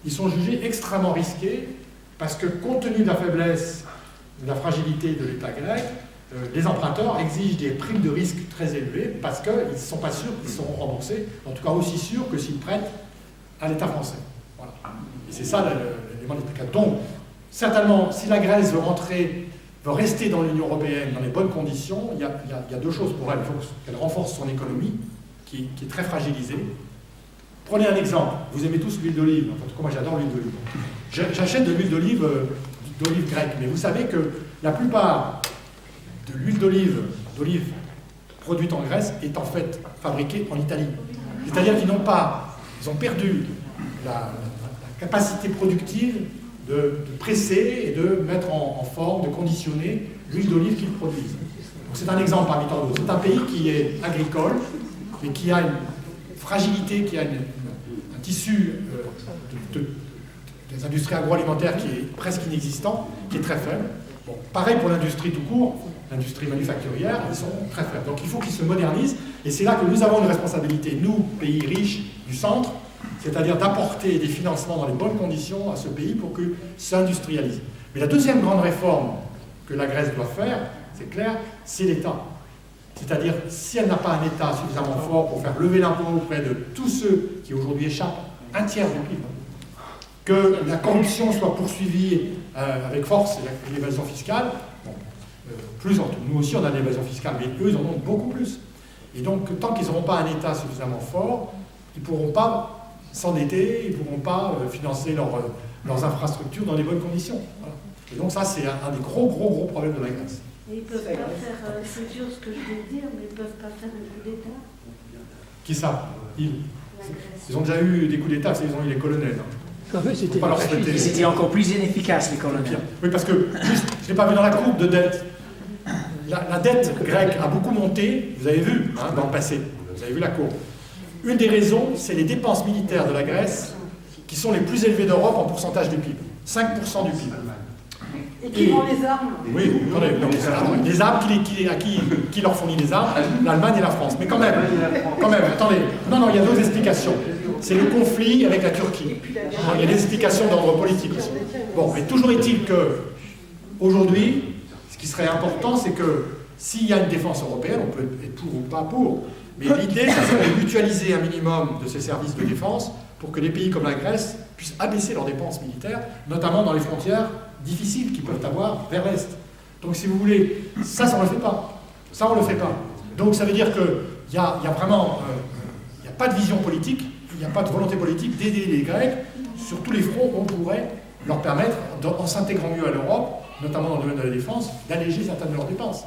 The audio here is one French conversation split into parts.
ils sont jugés extrêmement risqués parce que, compte tenu de la faiblesse, de la fragilité de l'État grec, les emprunteurs exigent des primes de risque très élevées parce qu'ils ne sont pas sûrs qu'ils seront remboursés, en tout cas aussi sûrs que s'ils prêtent à l'État français. Voilà. Et c'est ça l'élément explicatif. Donc, certainement, si la Grèce veut rester dans l'Union européenne dans les bonnes conditions, il y a deux choses pour elle. Il faut qu'elle renforce son économie, qui est très fragilisée. Prenez un exemple. Vous aimez tous l'huile d'olive. En tout cas, moi, j'adore l'huile d'olive. J'achète de l'huile d'olive grecque. Mais vous savez que la plupart de l'huile d'olive produite en Grèce est en fait fabriquée en Italie. C'est-à-dire qu'ils ont perdu la capacité productive de presser et de mettre en forme, de conditionner l'huile d'olive qu'ils produisent. Donc c'est un exemple parmi tant d'autres. C'est un pays qui est agricole, mais qui a une fragilité, qui a un tissu des industries agroalimentaires qui est presque inexistant, qui est très faible. Bon, pareil pour l'industrie tout court, l'industrie manufacturière, ils sont très faibles. Donc il faut qu'ils se modernisent, et c'est là que nous avons une responsabilité, nous, pays riches du centre, c'est-à-dire d'apporter des financements dans les bonnes conditions à ce pays pour que s'industrialise. Mais la deuxième grande réforme que la Grèce doit faire, c'est clair, c'est l'État. C'est-à-dire, si elle n'a pas un État suffisamment fort pour faire lever l'impôt auprès de tous ceux qui aujourd'hui échappent un tiers du PIB, que la corruption soit poursuivie avec force et l'évasion fiscale, bon, nous aussi on a de l'évasion fiscale, mais eux ils en ont beaucoup plus. Et donc, tant qu'ils n'auront pas un État suffisamment fort, ils ne pourront pas s'endetter, ils ne pourront pas financer leurs infrastructures dans les bonnes conditions. Voilà. Et donc ça, c'est un des gros problèmes de la Grèce. Et ils ne peuvent pas faire, c'est dur ce que je vais dire, mais ils ne peuvent pas faire de coup d'État. Qui ça? Ils ont déjà eu des coups d'État, ils ont eu les colonels. C'était encore plus inefficace, les colonels. Oui, parce que, juste, je n'ai pas vu dans la courbe de dette. La dette grecque a beaucoup monté, vous avez vu, dans le passé, vous avez vu la courbe. Une des raisons, c'est les dépenses militaires de la Grèce qui sont les plus élevées d'Europe en pourcentage du PIB. 5% du PIB. Et qui vend les armes? Oui, les armes, qui leur fournit les armes? L'Allemagne et la France. Mais quand même, attendez. Non, il y a d'autres explications. C'est le conflit avec la Turquie. Il y a des explications d'ordre politique aussi. Bon, mais toujours est-il que, aujourd'hui, ce qui serait important, c'est que s'il y a une défense européenne, on peut être pour ou pas pour, mais l'idée, c'est de mutualiser un minimum de ces services de défense pour que des pays comme la Grèce puissent abaisser leurs dépenses militaires, notamment dans les frontières difficiles qu'ils peuvent avoir vers l'Est. Donc, si vous voulez, ça on ne le fait pas. Ça, on ne le fait pas. Donc, ça veut dire qu'il y a vraiment... il n'y a pas de vision politique, il n'y a pas de volonté politique d'aider les Grecs sur tous les fronts où on pourrait leur permettre, en s'intégrant mieux à l'Europe, notamment dans le domaine de la défense, d'alléger certaines de leurs dépenses.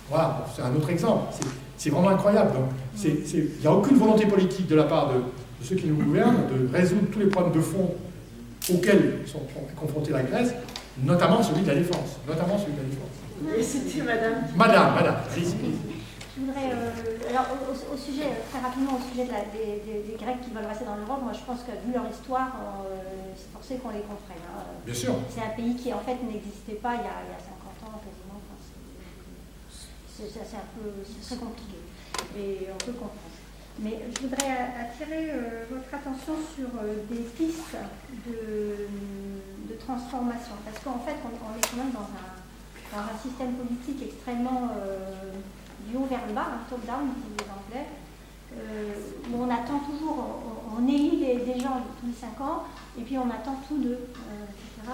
Voilà, c'est un autre exemple. C'est vraiment incroyable. Donc, il n'y a aucune volonté politique de la part de ceux qui nous gouvernent de résoudre tous les problèmes de fond auxquels sont confrontés la Grèce, notamment celui de la défense. Et c'était madame. Madame, please. Je voudrais, alors au sujet, très rapidement au sujet des Grecs qui veulent rester dans l'Europe, moi je pense que vu leur histoire, c'est forcé qu'on les comprenne. Bien sûr. C'est un pays qui en fait n'existait pas il y a 50 ans quasiment. Enfin, c'est très compliqué. Et on peut comprendre. Mais je voudrais attirer votre attention sur des pistes de transformation. Parce qu'en fait, on est quand même dans un système politique extrêmement du haut vers le bas, top-down, disent les Anglais, où on attend toujours, on élit des gens tous les 5 ans, et puis on attend tout d'eux, etc.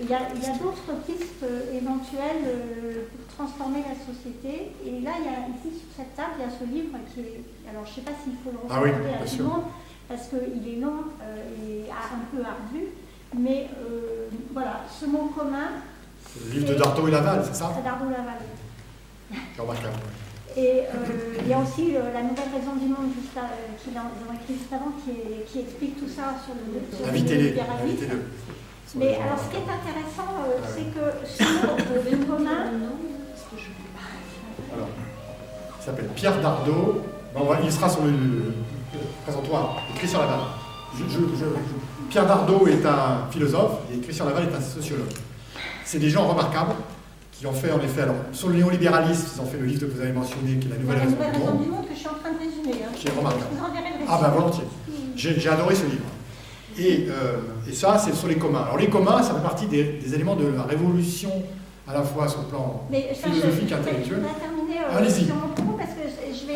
Il y a d'autres pistes éventuelles pour transformer la société. Et là, ici, sur cette table, il y a ce livre qui est... Alors, je ne sais pas s'il faut le recommander à tout le monde, parce qu'il est long et un peu ardu. Mais voilà, ce mot commun... C'est le livre de Dardo et Laval, c'est ça? C'est Dardo et Laval. C'est remarquable. Et il y a aussi la nouvelle raison du monde qu'ils ont écrit juste avant, qui explique tout ça sur le libéralisme. Mais alors, ce qui est intéressant, c'est que ce mot commun... Alors, il s'appelle Pierre Dardo. Il sera sur le présentoir. Christian Laval. Pierre Dardo est un philosophe et Christian Laval est un sociologue. C'est des gens remarquables qui ont fait, en effet, alors, sur le néolibéralisme, ils ont fait le livre que vous avez mentionné, qui est La Nouvelle Raison du Monde, que je suis en train de résumer. Qui est remarquable. Je vous enverrai le récit. Ah ben volontiers. J'ai adoré ce livre. Et ça, c'est sur les communs. Alors les communs, ça fait partie des éléments de la révolution, à la fois sur le plan philosophique, intellectuel. Je vais terminer sur mon propos parce que je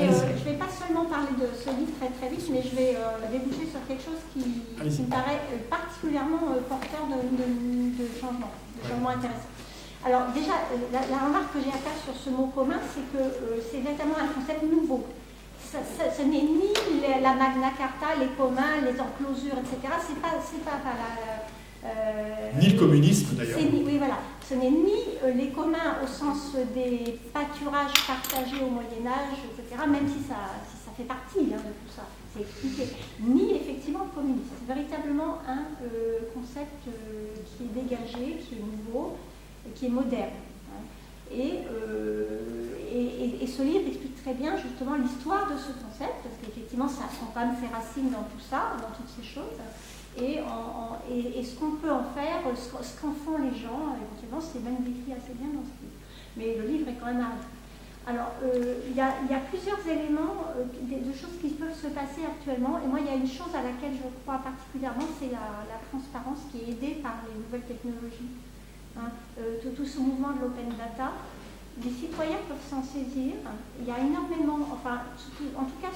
vais pas seulement parler de ce livre très très vite, mais je vais déboucher sur quelque chose qui me paraît particulièrement porteur de changement intéressant. Alors déjà, la remarque que j'ai à faire sur ce mot commun, c'est que c'est exactement un concept nouveau. Ce n'est ni la Magna Carta, les communs, les enclosures, etc. C'est pas ni le communisme d'ailleurs. Oui, voilà. Ce n'est ni les communs au sens des pâturages partagés au Moyen-Âge, etc., même si ça fait partie de tout ça, c'est expliqué, ni effectivement le communisme. C'est véritablement un concept qui est dégagé, qui est nouveau, qui est moderne. Hein. Et ce livre explique très bien justement l'histoire de ce concept, parce qu'effectivement ça prend quand même ses racines dans tout ça, dans toutes ces choses. Et ce qu'on peut en faire, ce qu'en font les gens, éventuellement, c'est même décrit assez bien dans ce livre. Mais le livre est quand même ardu. Alors, il y a plusieurs éléments de choses qui peuvent se passer actuellement. Et moi, il y a une chose à laquelle je crois particulièrement, c'est la transparence qui est aidée par les nouvelles technologies. Hein, tout ce mouvement de l'open data. Les citoyens peuvent s'en saisir. Il y a énormément, enfin, en tout cas,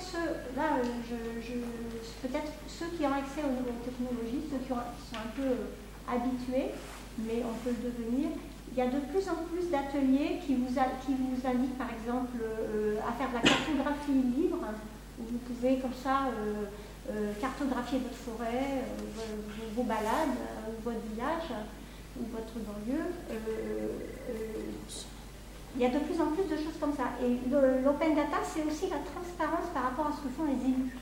peut-être ceux qui ont accès aux nouvelles technologies, ceux qui sont un peu habitués, mais on peut le devenir. Il y a de plus en plus d'ateliers qui vous invitent, par exemple, à faire de la cartographie libre, où vous pouvez, comme ça, cartographier votre forêt, vos balades, ou votre village, ou votre banlieue. Il y a de plus en plus de choses comme ça. Et l'open data, c'est aussi la transparence par rapport à ce que font les élus.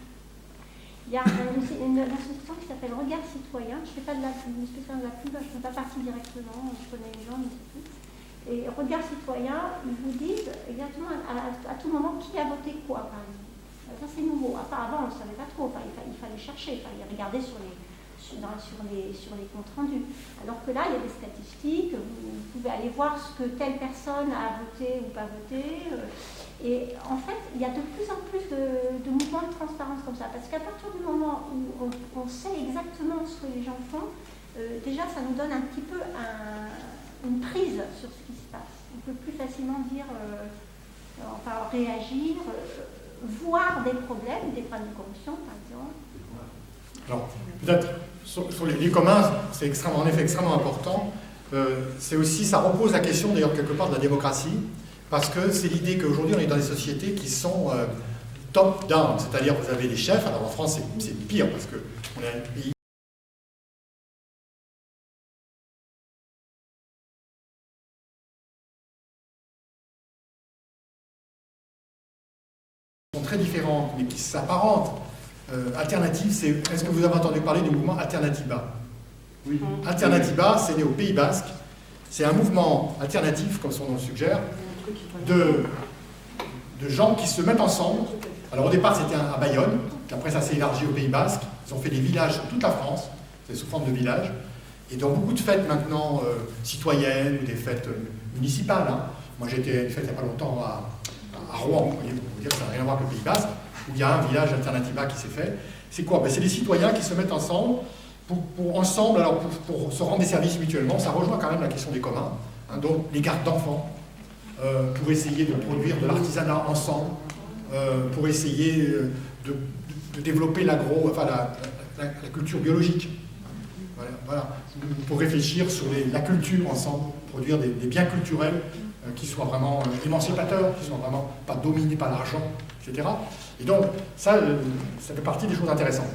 Il y a une association qui s'appelle Regard Citoyen. Je ne fais pas de la pub, je ne fais pas partie directement, je connais les gens, mais c'est tout. Et Regard Citoyen, ils vous disent exactement à tout moment qui a voté quoi, par exemple. Ça, c'est nouveau. Avant, on ne savait pas trop. Enfin, il fallait chercher, il fallait regarder sur les comptes rendus. Alors que là, il y a des statistiques, vous pouvez aller voir ce que telle personne a voté ou pas voté. Et en fait, il y a de plus en plus de mouvements de transparence comme ça. Parce qu'à partir du moment où on sait exactement ce que les gens font, déjà, ça nous donne un petit peu une prise sur ce qui se passe. On peut plus facilement dire, enfin, réagir, voir des problèmes de corruption, par exemple. Alors, peut-être sur les communs, c'est en effet extrêmement important. C'est aussi, ça repose la question d'ailleurs quelque part de la démocratie, parce que c'est l'idée qu'aujourd'hui on est dans des sociétés qui sont top-down, c'est-à-dire vous avez des chefs. Alors en France c'est pire parce qu'on est un pays qui sont très différentes, mais qui s'apparentent. Alternative, est-ce que vous avez entendu parler du mouvement Alternatiba? Oui. Alternatiba, c'est né au Pays Basque. C'est un mouvement alternatif, comme son nom le suggère, de gens qui se mettent ensemble. Alors au départ, c'était à Bayonne, puis après ça s'est élargi au Pays Basque. Ils ont fait des villages sur toute la France, c'est sous forme de villages. Et dans beaucoup de fêtes maintenant citoyennes ou des fêtes municipales. Hein. Moi j'ai été à une fête il n'y a pas longtemps à Rouen, vous voyez, pour vous dire que ça n'a rien à voir avec le Pays Basque, où il y a un village Alternatiba qui s'est fait. C'est quoi? C'est des citoyens qui se mettent ensemble pour se rendre des services mutuellement. Ça rejoint quand même la question des communs, hein, donc les gardes d'enfants, pour essayer de produire de l'artisanat ensemble, pour essayer de développer la culture biologique. Voilà. Pour réfléchir sur la culture ensemble, produire des biens culturels qui soient vraiment émancipateurs, qui ne soient vraiment pas dominés par l'argent, etc. Et donc, ça fait partie des choses intéressantes.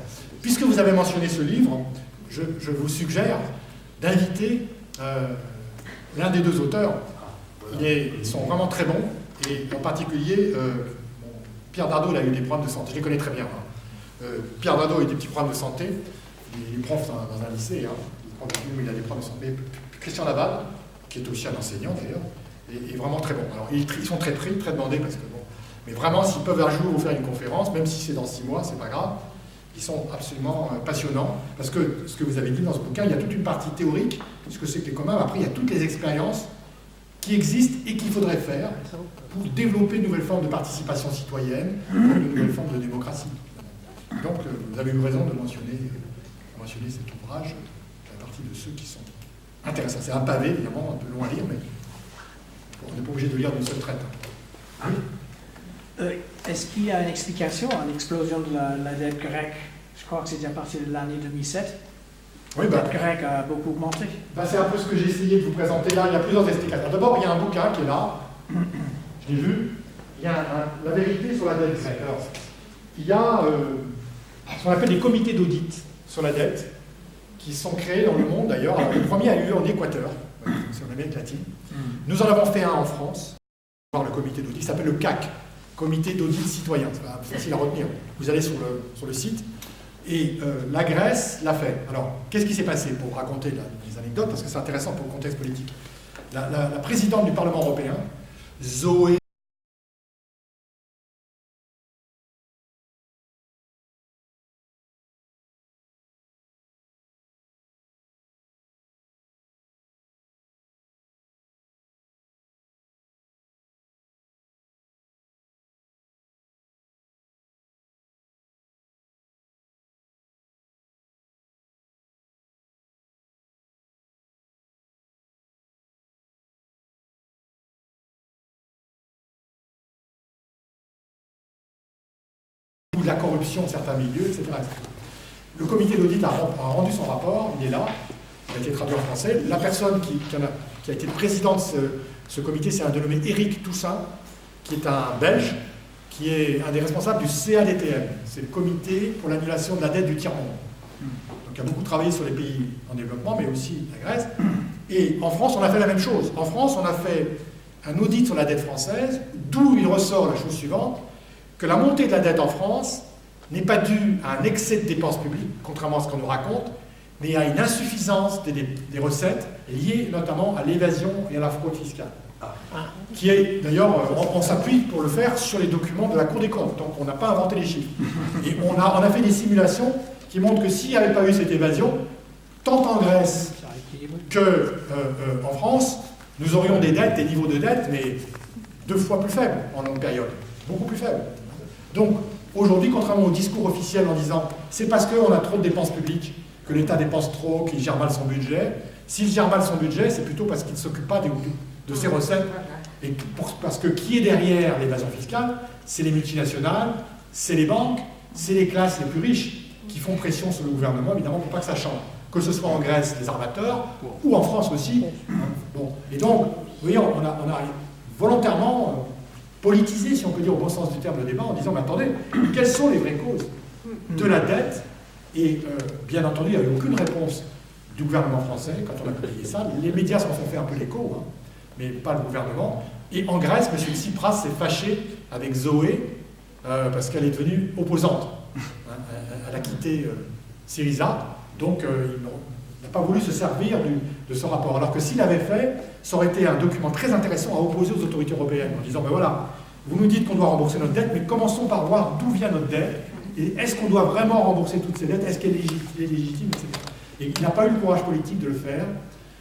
Puisque vous avez mentionné ce livre, je vous suggère d'inviter l'un des deux auteurs. Ils sont vraiment très bons, et en particulier, Pierre Dardot, il a eu des problèmes de santé, je les connais très bien. Hein. Pierre Dardot a eu des petits problèmes de santé, il est prof dans un lycée, hein. Il a des problèmes de santé. Christian Laval, qui est aussi un enseignant d'ailleurs, est vraiment très bon. Alors, ils sont très pris, très demandés, parce que bon, mais vraiment, s'ils peuvent un jour vous faire une conférence, même si c'est dans 6 mois, c'est pas grave, ils sont absolument passionnants, parce que ce que vous avez dit dans ce bouquin, il y a toute une partie théorique, ce que c'est que les communs, après il y a toutes les expériences qui existent et qu'il faudrait faire pour développer de nouvelles formes de participation citoyenne, de nouvelles formes de démocratie. Donc vous avez eu raison de mentionner mentionné cet ouvrage, fait partie de ceux qui sont intéressants. C'est un pavé, évidemment, un peu long à lire, mais on n'est pas obligé de lire d'une seule traite. Oui. Est-ce qu'il y a une explication à l'explosion de la dette grecque? Je crois que c'était à partir de l'année 2007. Oui, La dette grecque a beaucoup augmenté. C'est un peu ce que j'ai essayé de vous présenter là. Il y a plusieurs explications. D'abord, il y a un bouquin qui est là. Je l'ai vu. Il y a la vérité sur la dette grecque. Alors, il y a ce qu'on appelle des comités d'audit sur la dette qui sont créés dans le monde d'ailleurs. Le premier a eu lieu en Équateur, c'est en Amérique latine. Nous en avons fait un en France. Le comité d'audit, il s'appelle le CAC, Comité d'audit citoyen. C'est pas facile à retenir. Vous allez sur le site. Et la Grèce l'a fait. Alors, qu'est-ce qui s'est passé pour raconter les anecdotes, parce que c'est intéressant pour le contexte politique. La présidente du Parlement européen, Zoé ou de la corruption de certains milieux, etc. Le comité d'audit a rendu son rapport, il est là, il a été traduit en français. La personne qui a été le président de ce comité, c'est un dénommé Éric Toussaint, qui est un Belge, qui est un des responsables du CADTM, c'est le comité pour l'annulation de la dette du tiers-monde. Donc il a beaucoup travaillé sur les pays en développement, mais aussi la Grèce. Et en France, on a fait la même chose. En France, on a fait un audit sur la dette française, d'où il ressort la chose suivante, que la montée de la dette en France n'est pas due à un excès de dépenses publiques, contrairement à ce qu'on nous raconte, mais à une insuffisance des recettes liées notamment à l'évasion et à la fraude fiscale. Qui est, d'ailleurs, on s'appuie pour le faire sur les documents de la Cour des comptes, donc on n'a pas inventé les chiffres. Et on a fait des simulations qui montrent que s'il n'y avait pas eu cette évasion, tant en Grèce qu'en France, nous aurions des dettes, des niveaux de dette, mais 2 fois plus faibles en longue période, beaucoup plus faibles. Donc, aujourd'hui, contrairement au discours officiel en disant c'est parce qu'on a trop de dépenses publiques que l'État dépense trop, qu'il gère mal son budget, s'il gère mal son budget, c'est plutôt parce qu'il ne s'occupe pas de ses recettes. Et parce que qui est derrière l'évasion fiscale? C'est les multinationales, c'est les banques, c'est les classes les plus riches qui font pression sur le gouvernement, évidemment, pour pas que ça change. Que ce soit en Grèce, les armateurs, ou en France aussi. Bon. Et donc, vous voyez, on a volontairement politisé, si on peut dire au bon sens du terme, le débat en disant, mais attendez, quelles sont les vraies causes de la dette? Et bien entendu, il n'y avait aucune réponse du gouvernement français quand on a publié ça. Les médias s'en sont fait un peu l'écho, mais pas le gouvernement. Et en Grèce, M. Tsipras s'est fâché avec Zoé parce qu'elle est devenue opposante. Elle a quitté Syriza, donc il n'a pas voulu se servir de ce rapport. Alors que s'il l'avait fait, ça aurait été un document très intéressant à opposer aux autorités européennes, en disant, ben voilà, vous nous dites qu'on doit rembourser notre dette, mais commençons par voir d'où vient notre dette, et est-ce qu'on doit vraiment rembourser toutes ces dettes, est-ce qu'elle est légitime, etc. Et il n'a pas eu le courage politique de le faire.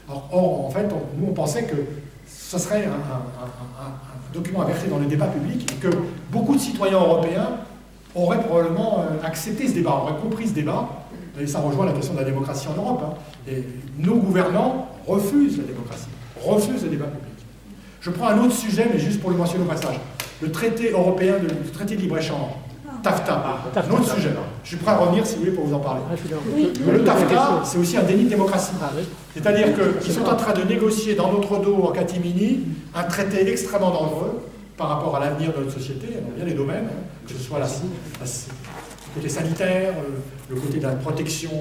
Or, en fait, nous on pensait que ce serait un document à verser dans le débat public, et que beaucoup de citoyens européens auraient probablement accepté ce débat, auraient compris ce débat, et ça rejoint la question de la démocratie en Europe. Et nos gouvernants refusent la démocratie, refusent le débat public. Je prends un autre sujet, mais juste pour le mentionner au passage. Le traité européen, le traité de libre-échange, TAFTA, un autre sujet. Je suis prêt à revenir si vous voulez pour vous en parler. Le TAFTA, c'est aussi un déni de démocratie. C'est-à-dire qu'ils sont en train de négocier dans notre dos, en catimini, un traité extrêmement dangereux par rapport à l'avenir de notre société, dans bien les domaines, que ce soit le côté sanitaire, le côté de la protection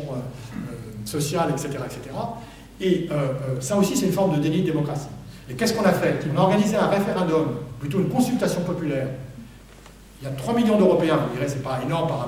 sociale, etc. etc. Et ça aussi, c'est une forme de déni de démocratie. Et qu'est-ce qu'on a fait? On a organisé un référendum, plutôt une consultation populaire. Il y a 3 millions d'Européens, vous direz, c'est pas énorme par rapport